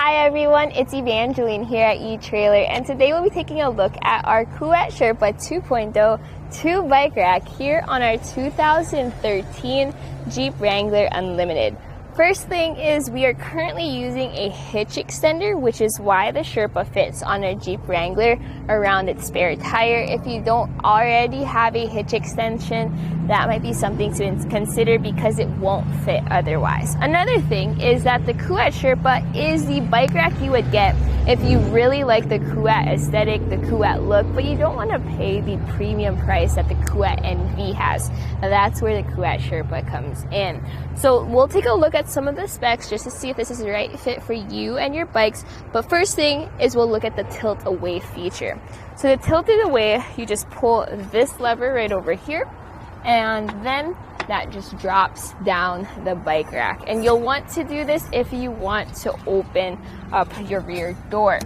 Hi everyone, it's Evangelina here at eTrailer, and today we'll be taking a look at our Kuat Sherpa 2.0 2-bike rack here on our 2013 Jeep Wrangler Unlimited. First thing is we are currently using a hitch extender, which is why the Sherpa fits on a Jeep Wrangler around its spare tire. If you don't already have a hitch extension, that might be something to consider because it won't fit otherwise. Another thing is that the Kuat Sherpa is the bike rack you would get if you really like the Kuat aesthetic, the Kuat look, but you don't want to pay the premium price that the Kuat NV has. Now that's where the Kuat Sherpa comes in. So we'll take a look at some of the specs just to see if this is the right fit for you and your bikes. But first thing is we'll look at the tilt away feature. So to tilt it away, you just pull this lever right over here, and then that just drops down the bike rack. And you'll want to do this if you want to open up your rear door.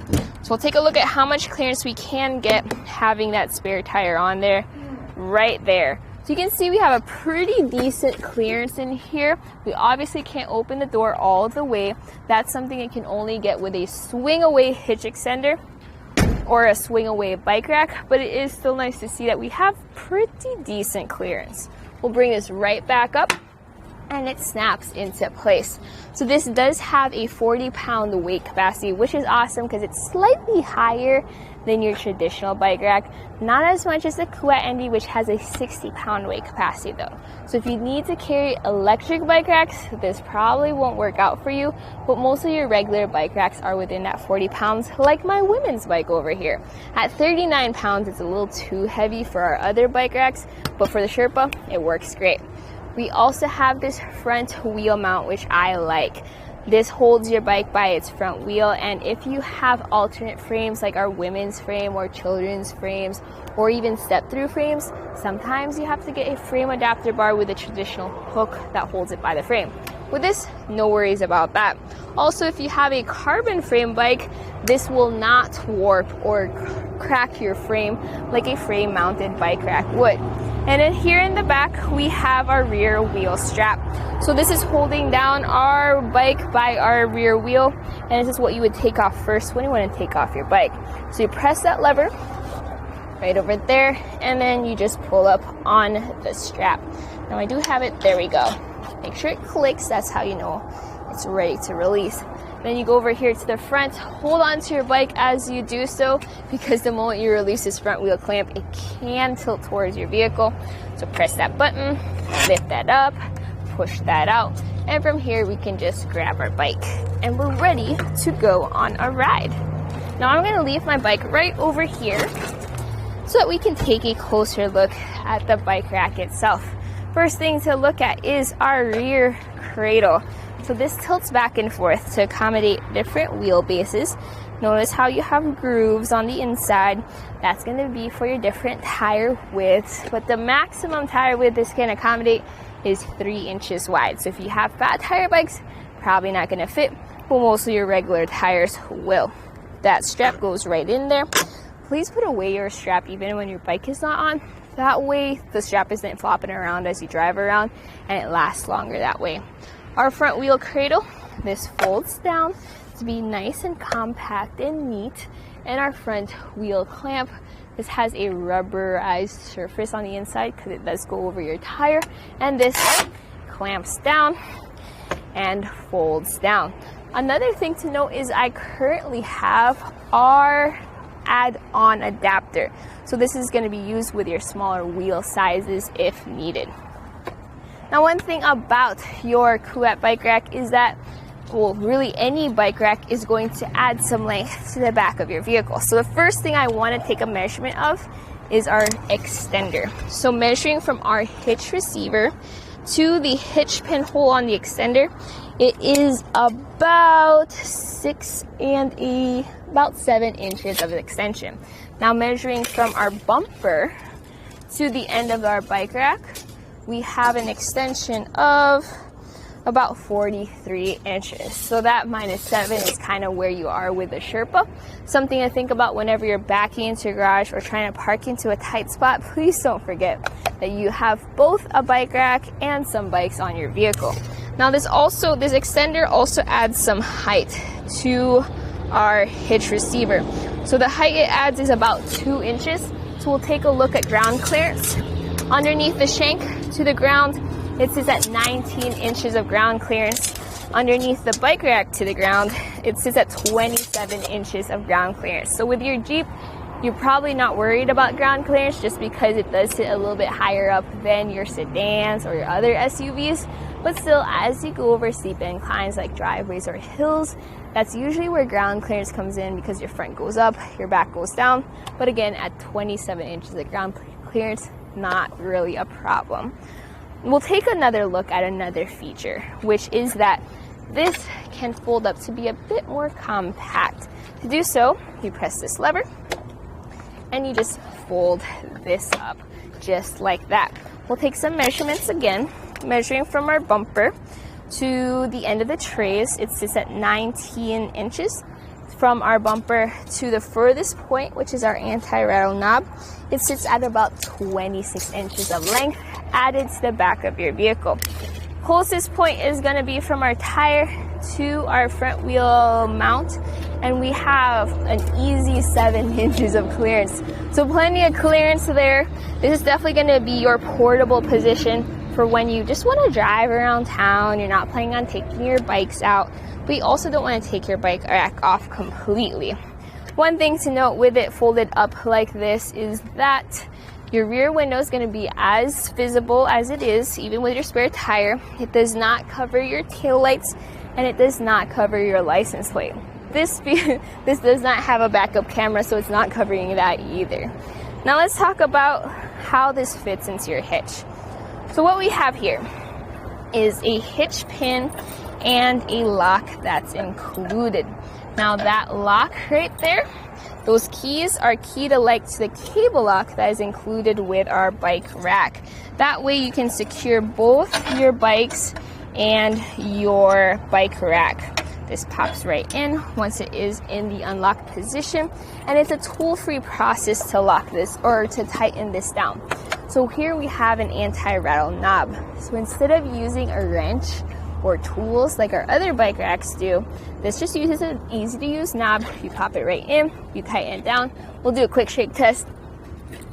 So we'll take a look at how much clearance we can get having that spare tire on there, right there. So you can see we have a pretty decent clearance in here. We obviously can't open the door all the way. That's something you can only get with a swing away hitch extender or a swing away bike rack, but it is still nice to see that we have pretty decent clearance. We'll bring this right back up and it snaps into place. So this does have a 40-pound weight capacity, which is awesome because it's slightly higher than your traditional bike rack. Not as much as the Kuat NV, which has a 60-pound weight capacity though. So if you need to carry electric bike racks, this probably won't work out for you, but most of your regular bike racks are within that 40 pounds, like my women's bike over here. At 39 pounds, it's a little too heavy for our other bike racks, but for the Sherpa, it works great. We also have this front wheel mount, which I like. This holds your bike by its front wheel, and if you have alternate frames like our women's frame or children's frames or even step-through frames, sometimes you have to get a frame adapter bar with a traditional hook that holds it by the frame. With this, no worries about that. Also, if you have a carbon frame bike, this will not warp or crack your frame like a frame-mounted bike rack would. And then here in the back, we have our rear wheel strap. So this is holding down our bike by our rear wheel, and this is what you would take off first when you want to take off your bike. So you press that lever right over there, and then you just pull up on the strap. Now I do have it, there we go. Make sure it clicks, that's how you know it's ready to release. Then you go over here to the front, hold on to your bike as you do so, because the moment you release this front wheel clamp, it can tilt towards your vehicle. So press that button, lift that up, push that out, and from here we can just grab our bike and we're ready to go on a ride. Now I'm going to leave my bike right over here so that we can take a closer look at the bike rack itself. First thing to look at is our rear cradle. So this tilts back and forth to accommodate different wheelbases. Notice how you have grooves on the inside. That's going to be for your different tire widths, but the maximum tire width this can accommodate is 3 inches wide. So if you have fat tire bikes, probably not going to fit, but most of your regular tires will. That strap goes right in there. Please put away your strap even when your bike is not on. That way the strap isn't flopping around as you drive around, and it lasts longer that way. Our front wheel cradle, this folds down to be nice and compact and neat. And our front wheel clamp, this has a rubberized surface on the inside because it does go over your tire. And this clamps down and folds down. Another thing to note is I currently have our add-on adapter. So this is going to be used with your smaller wheel sizes if needed. Now, one thing about your Kuat bike rack is that, well, really any bike rack is going to add some length to the back of your vehicle. So the first thing I want to take a measurement of is our extender. So measuring from our hitch receiver to the hitch pin hole on the extender, it is about 7 inches of extension. Now measuring from our bumper to the end of our bike rack, we have an extension of about 43 inches. So that -7 is kind of where you are with the Sherpa. Something to think about whenever you're backing into your garage or trying to park into a tight spot. Please don't forget that you have both a bike rack and some bikes on your vehicle. Now this extender also adds some height to our hitch receiver. So the height it adds is about 2 inches. So we'll take a look at ground clearance. Underneath the shank to the ground, it sits at 19 inches of ground clearance. Underneath the bike rack to the ground, it sits at 27 inches of ground clearance. So with your Jeep, you're probably not worried about ground clearance just because it does sit a little bit higher up than your sedans or your other SUVs. But still, as you go over steep inclines like driveways or hills, that's usually where ground clearance comes in because your front goes up, your back goes down. But again, at 27 inches of ground clearance, not really a problem. We'll take another look at another feature, which is that this can fold up to be a bit more compact. To do so, you press this lever and you just fold this up just like that. We'll take some measurements again, measuring from our bumper to the end of the trays. It sits at 19 inches. From our bumper to the furthest point, which is our anti-rattle knob, it sits at about 26 inches of length added to the back of your vehicle. Closest point is going to be from our tire to our front wheel mount, and we have an easy 7 inches of clearance. So plenty of clearance there. This is definitely going to be your portable position for when you just want to drive around town. You're not planning on taking your bikes out, but you also don't want to take your bike rack off completely. One thing to note with it folded up like this is that your rear window is going to be as visible as it is, even with your spare tire. It does not cover your taillights, and it does not cover your license plate. This does not have a backup camera, so it's not covering that either. Now let's talk about how this fits into your hitch. So what we have here is a hitch pin and a lock that's included. Now that lock right there, those keys are key to the cable lock that is included with our bike rack. That way you can secure both your bikes and your bike rack. This pops right in once it is in the unlocked position, and it's a tool-free process to lock this or to tighten this down. So here we have an anti-rattle knob. So instead of using a wrench or tools like our other bike racks do, this just uses an easy to use knob. You pop it right in, you tighten it down. We'll do a quick shake test.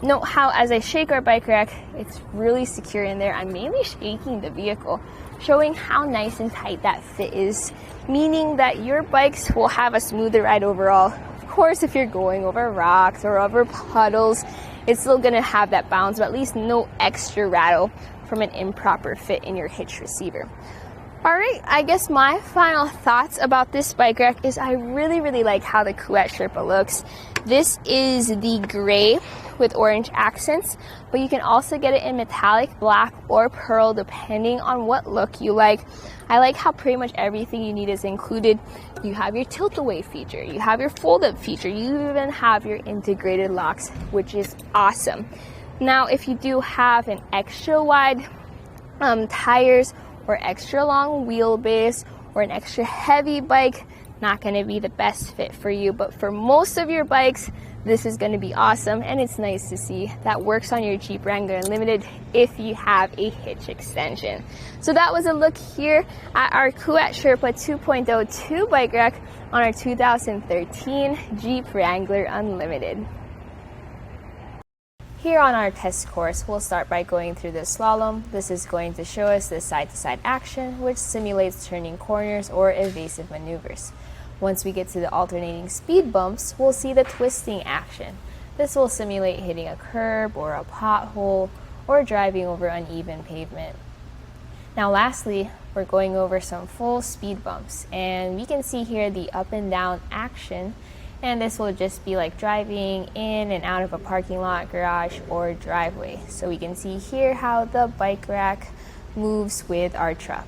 Note how as I shake our bike rack, it's really secure in there. I'm mainly shaking the vehicle, showing how nice and tight that fit is, meaning that your bikes will have a smoother ride overall. Of course, if you're going over rocks or over puddles, it's still gonna have that bounce, but at least no extra rattle from an improper fit in your hitch receiver. All right, I guess my final thoughts about this bike rack is I really like how the Kuat Sherpa looks. This is the gray with orange accents, but you can also get it in metallic, black, or pearl depending on what look you like. I like how pretty much everything you need is included. You have your tilt-away feature, you have your fold-up feature, you even have your integrated locks, which is awesome. Now, if you do have an extra wide tires or extra long wheelbase or an extra heavy bike, not going to be the best fit for you, but for most of your bikes, this is going to be awesome, and it's nice to see that works on your Jeep Wrangler Unlimited if you have a hitch extension. So that was a look here at our Kuat Sherpa 2.0 2 bike rack on our 2013 Jeep Wrangler Unlimited. Here on our test course, we'll start by going through the slalom. This is going to show us the side-to-side action, which simulates turning corners or evasive maneuvers. Once we get to the alternating speed bumps, we'll see the twisting action. This will simulate hitting a curb or a pothole or driving over uneven pavement. Now lastly, we're going over some full speed bumps, and we can see here the up and down action, and this will just be like driving in and out of a parking lot, garage, or driveway. So we can see here how the bike rack moves with our truck.